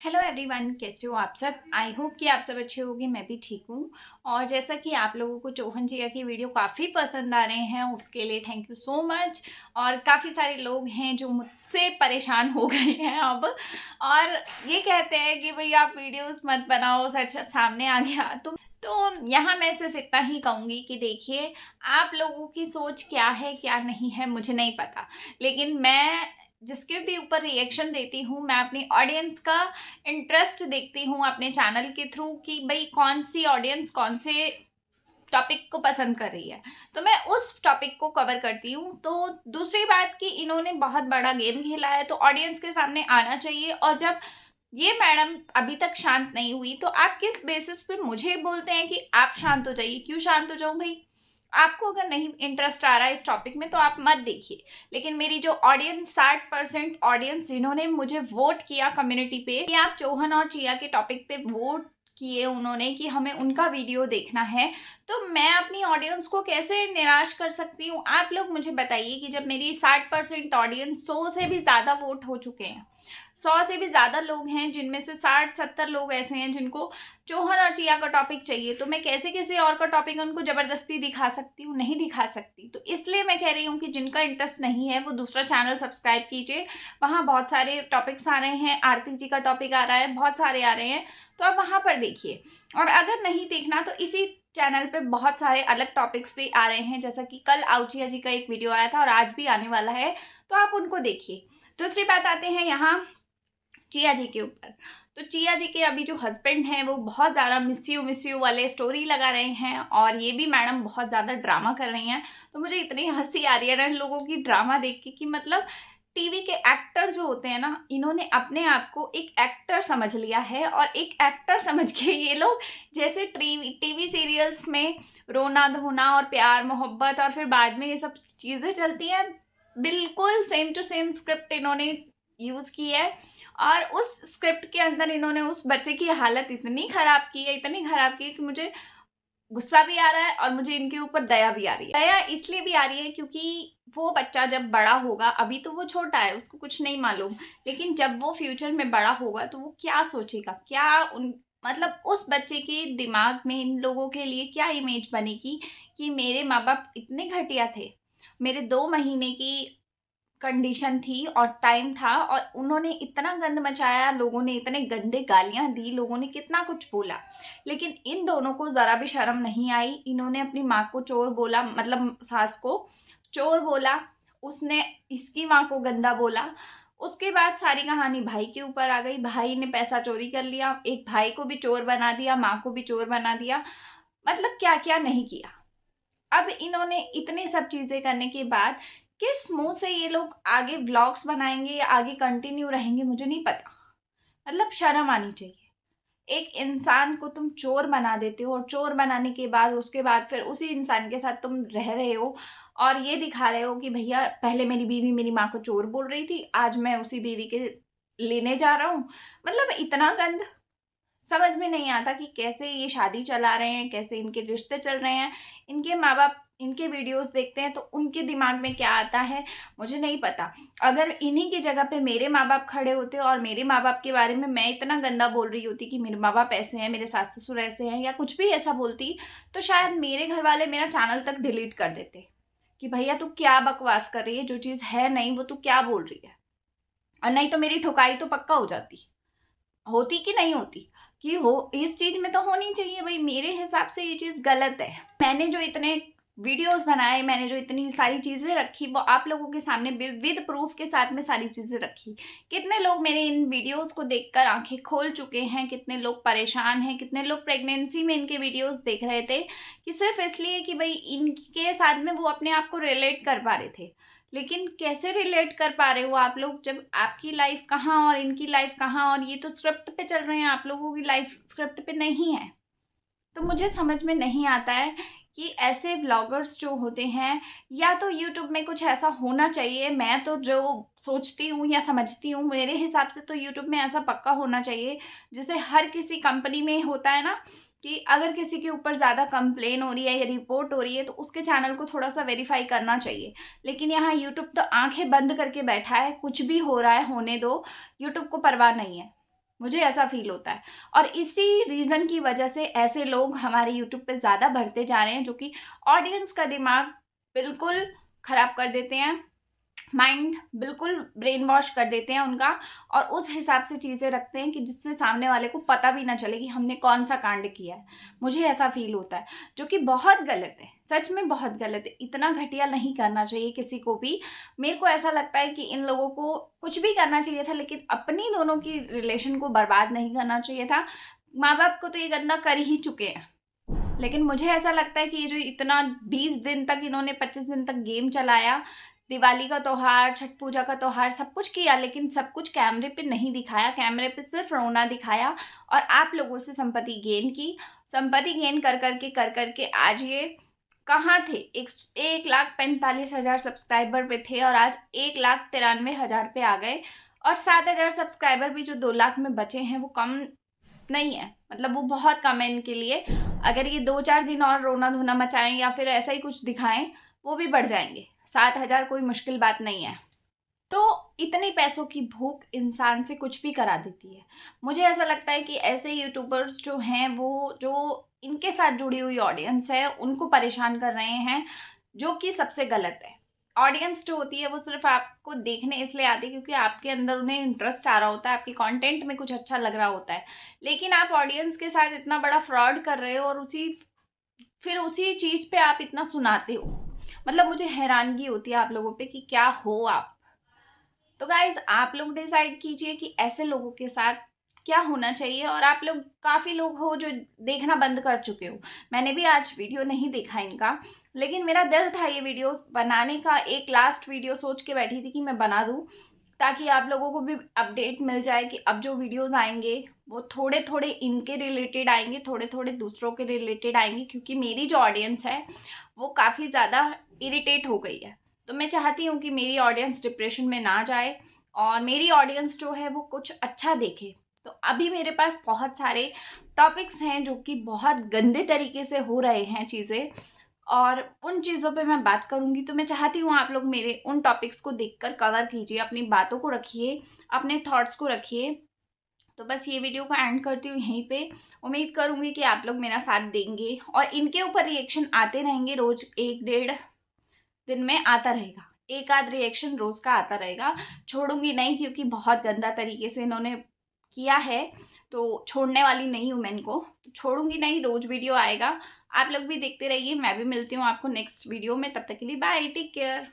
Hello everyone, कैसे हो आप सब। आई होप कि आप सब अच्छे होंगे। मैं भी ठीक हूँ। और जैसा कि आप लोगों को चौहान जिया की वीडियो काफ़ी पसंद आ रहे हैं, उसके लिए थैंक यू सो मच। और काफ़ी सारे लोग हैं जो मुझसे परेशान हो गए हैं अब, और ये कहते हैं कि भाई आप वीडियोस मत बनाओ, सच सामने आ गया तो यहाँ मैं सिर्फ इतना ही कहूँगी कि देखिए, आप लोगों की सोच क्या है क्या नहीं है मुझे नहीं पता, लेकिन मैं जिसके भी ऊपर रिएक्शन देती हूँ, मैं अपनी ऑडियंस का इंटरेस्ट देखती हूँ अपने चैनल के थ्रू कि भाई कौन सी ऑडियंस कौन से टॉपिक को पसंद कर रही है, तो मैं उस टॉपिक को कवर करती हूँ। तो दूसरी बात कि इन्होंने बहुत बड़ा गेम खेला है तो ऑडियंस के सामने आना चाहिए। और जब ये मैडम अभी तक शांत नहीं हुई तो आप किस बेसिस पे मुझे बोलते हैं कि आप शांत हो जाइए। क्यों शांत हो जाऊं भाई? आपको अगर नहीं इंटरेस्ट आ रहा है इस टॉपिक में तो आप मत देखिए। लेकिन मेरी जो ऑडियंस 60% ऑडियंस जिन्होंने मुझे वोट किया कम्युनिटी पे कि आप चौहान और चिया के टॉपिक पे वोट किए उन्होंने कि हमें उनका वीडियो देखना है, तो मैं अपनी ऑडियंस को कैसे निराश कर सकती हूँ? आप लोग मुझे बताइए कि जब मेरी 60% ऑडियंस 100 से भी ज़्यादा वोट हो चुके हैं, 100 से भी ज़्यादा लोग हैं जिनमें से 60-70 लोग ऐसे हैं जिनको चौहान और चिया का टॉपिक चाहिए, तो मैं कैसे किसी और का टॉपिक उनको ज़बरदस्ती दिखा सकती हूँ? नहीं दिखा सकती। तो इसलिए मैं कह रही हूँ कि जिनका इंटरेस्ट नहीं है वो दूसरा चैनल सब्सक्राइब कीजिए। वहाँ बहुत सारे टॉपिक्स आ रहे हैं, आरती जी का टॉपिक आ रहा है, बहुत सारे आ रहे हैं, तो आप वहाँ पर देखिए। और अगर नहीं देखना तो इसी चैनल पे बहुत सारे अलग टॉपिक्स भी आ रहे हैं, जैसा कि कल आउचिया जी का एक वीडियो आया था और आज भी आने वाला है, तो आप उनको देखिए। दूसरी बात आते हैं यहाँ चिया जी के ऊपर। तो चिया जी के अभी जो हस्बैंड हैं वो बहुत ज़्यादा मिस यू वाले स्टोरी लगा रहे हैं, और ये भी मैडम बहुत ज़्यादा ड्रामा कर रही हैं। तो मुझे इतनी हंसी आ रही है ना इन लोगों की ड्रामा देख के कि मतलब टीवी के एक्टर जो होते हैं ना, इन्होंने अपने आप को एक एक्टर समझ लिया है, और एक एक्टर समझ के ये लोग जैसे टीवी सीरियल्स में रोना धोना और प्यार मोहब्बत और फिर बाद में ये सब चीज़ें चलती हैं, बिल्कुल सेम टू सेम स्क्रिप्ट इन्होंने यूज़ की है। और उस स्क्रिप्ट के अंदर इन्होंने उस बच्चे की हालत इतनी ख़राब की है, इतनी ख़राब की है कि मुझे गुस्सा भी आ रहा है और मुझे इनके ऊपर दया भी आ रही है। दया इसलिए भी आ रही है क्योंकि वो बच्चा जब बड़ा होगा, अभी तो वो छोटा है, उसको कुछ नहीं मालूम, लेकिन जब वो फ्यूचर में बड़ा होगा तो वो क्या सोचेगा, क्या उन मतलब उस बच्चे के दिमाग में इन लोगों के लिए क्या इमेज बनेगी कि मेरे माँ बाप इतने घटिया थे, मेरे 2 महीने की कंडीशन थी और टाइम था और उन्होंने इतना गंद मचाया, लोगों ने इतने गंदे गालियां दी, लोगों ने कितना कुछ बोला, लेकिन इन दोनों को ज़रा भी शर्म नहीं आई। इन्होंने अपनी माँ को चोर बोला, मतलब सास को चोर बोला, उसने इसकी माँ को गंदा बोला। उसके बाद सारी कहानी भाई के ऊपर आ गई, भाई ने पैसा चोरी कर लिया, एक भाई को भी चोर बना दिया, माँ को भी चोर बना दिया, मतलब क्या क्या नहीं किया। अब इन्होंने इतनी सब चीज़ें करने के बाद किस मुंह से ये लोग आगे व्लॉग्स बनाएंगे या आगे कंटिन्यू रहेंगे मुझे नहीं पता। मतलब शर्म आनी चाहिए। एक इंसान को तुम चोर बना देते हो और चोर बनाने के बाद उसके बाद फिर उसी इंसान के साथ तुम रह रहे हो और ये दिखा रहे हो कि भैया पहले मेरी बीवी मेरी माँ को चोर बोल रही थी, आज मैं उसी बीवी के लेने जा रहा हूँ। मतलब इतना गंद समझ में नहीं आता कि कैसे ये शादी चला रहे हैं, कैसे इनके रिश्ते चल रहे हैं। इनके माँ बाप इनके वीडियोस देखते हैं तो उनके दिमाग में क्या आता है मुझे नहीं पता। अगर इन्हीं की जगह पे मेरे माँ बाप खड़े होते और मेरे माँ बाप के बारे में मैं इतना गंदा बोल रही होती कि मेरे माँ बाप ऐसे हैं, मेरे सास ससुर ऐसे हैं, या कुछ भी ऐसा बोलती, तो शायद मेरे घर वाले मेरा चैनल तक डिलीट कर देते कि भैया तू क्या बकवास कर रही है, जो चीज़ है नहीं वो तू क्या बोल रही है। और नहीं तो मेरी ठुकाई तो पक्का हो जाती, होती कि नहीं होती, कि हो इस चीज में तो होनी चाहिए भाई। मेरे हिसाब से ये चीज गलत है। मैंने जो इतने वीडियोस बनाए, मैंने जो इतनी सारी चीजें रखी, वो आप लोगों के सामने विद प्रूफ के साथ में सारी चीजें रखी। कितने लोग मेरे इन वीडियोस को देखकर आंखें खोल चुके हैं, कितने लोग परेशान हैं, कितने लोग प्रेगनेंसी में इनके वीडियोस देख रहे थे कि सिर्फ इसलिए कि भाई इनके साथ में वो अपने आप को रिलेट कर पा रहे थे। लेकिन कैसे रिलेट कर पा रहे हो आप लोग जब आपकी लाइफ कहाँ और इनकी लाइफ कहाँ, और ये तो स्क्रिप्ट पे चल रहे हैं, आप लोगों की लाइफ स्क्रिप्ट पे नहीं है। तो मुझे समझ में नहीं आता है कि ऐसे ब्लॉगर्स जो होते हैं, या तो यूट्यूब में कुछ ऐसा होना चाहिए, मैं तो जो सोचती हूँ या समझती हूँ मेरे हिसाब से तो यूट्यूब में ऐसा पक्का होना चाहिए जैसे हर किसी कंपनी में होता है ना, कि अगर किसी के ऊपर ज़्यादा कंप्लेन हो रही है या रिपोर्ट हो रही है तो उसके चैनल को थोड़ा सा वेरीफाई करना चाहिए। लेकिन यहाँ यूट्यूब तो आंखें बंद करके बैठा है, कुछ भी हो रहा है होने दो, यूट्यूब को परवाह नहीं है। मुझे ऐसा फील होता है। और इसी रीज़न की वजह से ऐसे लोग हमारे यूट्यूब पे ज़्यादा बढ़ते जा रहे हैं, जो कि ऑडियंस का दिमाग बिल्कुल ख़राब कर देते हैं, माइंड बिल्कुल ब्रेन वॉश कर देते हैं उनका, और उस हिसाब से चीज़ें रखते हैं कि जिससे सामने वाले को पता भी ना चले कि हमने कौन सा कांड किया है। मुझे ऐसा फील होता है, जो कि बहुत गलत है, सच में बहुत गलत है। इतना घटिया नहीं करना चाहिए किसी को भी। मेरे को ऐसा लगता है कि इन लोगों को कुछ भी करना चाहिए था, लेकिन अपनी दोनों की रिलेशन को बर्बाद नहीं करना चाहिए था। माँ बाप को तो ये गंदा कर ही चुके हैं, लेकिन मुझे ऐसा लगता है कि ये जो इतना 20 दिन तक इन्होंने 25 दिन तक गेम चलाया, दिवाली का त्योहार, छठ पूजा का त्योहार, सब कुछ किया, लेकिन सब कुछ कैमरे पे नहीं दिखाया। कैमरे पे सिर्फ रोना दिखाया और आप लोगों से संपत्ति गेन की। संपत्ति गेन कर करके आज ये कहाँ थे? 1,45,000 सब्सक्राइबर पे थे और आज 1,93,000 पे आ गए। और 7,000 सब्सक्राइबर भी जो 2 लाख में बचे हैं वो कम नहीं है, मतलब वो बहुत कम है इनके लिए। अगर ये 2-4 दिन और रोना धोना मचाएं या फिर ऐसा ही कुछ दिखाएं, वो भी बढ़ जाएंगे। 7,000 कोई मुश्किल बात नहीं है। तो इतने पैसों की भूख इंसान से कुछ भी करा देती है। मुझे ऐसा लगता है कि ऐसे यूट्यूबर्स जो हैं, वो जो इनके साथ जुड़ी हुई ऑडियंस है उनको परेशान कर रहे हैं, जो कि सबसे गलत है। ऑडियंस जो होती है वो सिर्फ आपको देखने इसलिए आती है क्योंकि आपके अंदर उन्हें इंटरेस्ट आ रहा होता है, आपके कंटेंट में कुछ अच्छा लग रहा होता है। लेकिन आप ऑडियंस के साथ इतना बड़ा फ्रॉड कर रहे हो और फिर उसी चीज़ पे आप इतना सुनाते हो। मतलब मुझे हैरानगी होती है आप लोगों पे कि क्या हो आप। तो गाइज आप लोग डिसाइड कीजिए कि ऐसे लोगों के साथ क्या होना चाहिए। और आप लोग काफ़ी लोग हो जो देखना बंद कर चुके हो। मैंने भी आज वीडियो नहीं देखा इनका, लेकिन मेरा दिल था ये वीडियो बनाने का। एक लास्ट वीडियो सोच के बैठी थी कि मैं बना दूँ, ताकि आप लोगों को भी अपडेट मिल जाए कि अब जो वीडियोस आएंगे वो थोड़े थोड़े इनके रिलेटेड आएंगे, थोड़े थोड़े दूसरों के रिलेटेड आएंगे, क्योंकि मेरी जो ऑडियंस है वो काफ़ी ज़्यादा इरिटेट हो गई है। तो मैं चाहती हूँ कि मेरी ऑडियंस डिप्रेशन में ना जाए और मेरी ऑडियंस जो है वो कुछ अच्छा देखे। तो अभी मेरे पास बहुत सारे टॉपिक्स हैं जो कि बहुत गंदे तरीके से हो रहे हैं चीज़ें, और उन चीज़ों पे मैं बात करूँगी। तो मैं चाहती हूँ आप लोग मेरे उन टॉपिक्स को देखकर कवर कीजिए, अपनी बातों को रखिए, अपने थॉट्स को रखिए। तो बस ये वीडियो को एंड करती हूँ यहीं पे। उम्मीद करूँगी कि आप लोग मेरा साथ देंगे और इनके ऊपर रिएक्शन आते रहेंगे, रोज़ 1-1.5 दिन में आता रहेगा। एक आध रिएक्शन रोज़ का आता रहेगा। छोड़ूंगी नहीं, क्योंकि बहुत गंदा तरीके से इन्होंने किया है, तो छोड़ने वाली नहीं हूँ मैं इनको। तो छोड़ूंगी नहीं, रोज़ वीडियो आएगा। आप लोग भी देखते रहिए। मैं भी मिलती हूँ आपको नेक्स्ट वीडियो में। तब तक के लिए बाय, टेक केयर।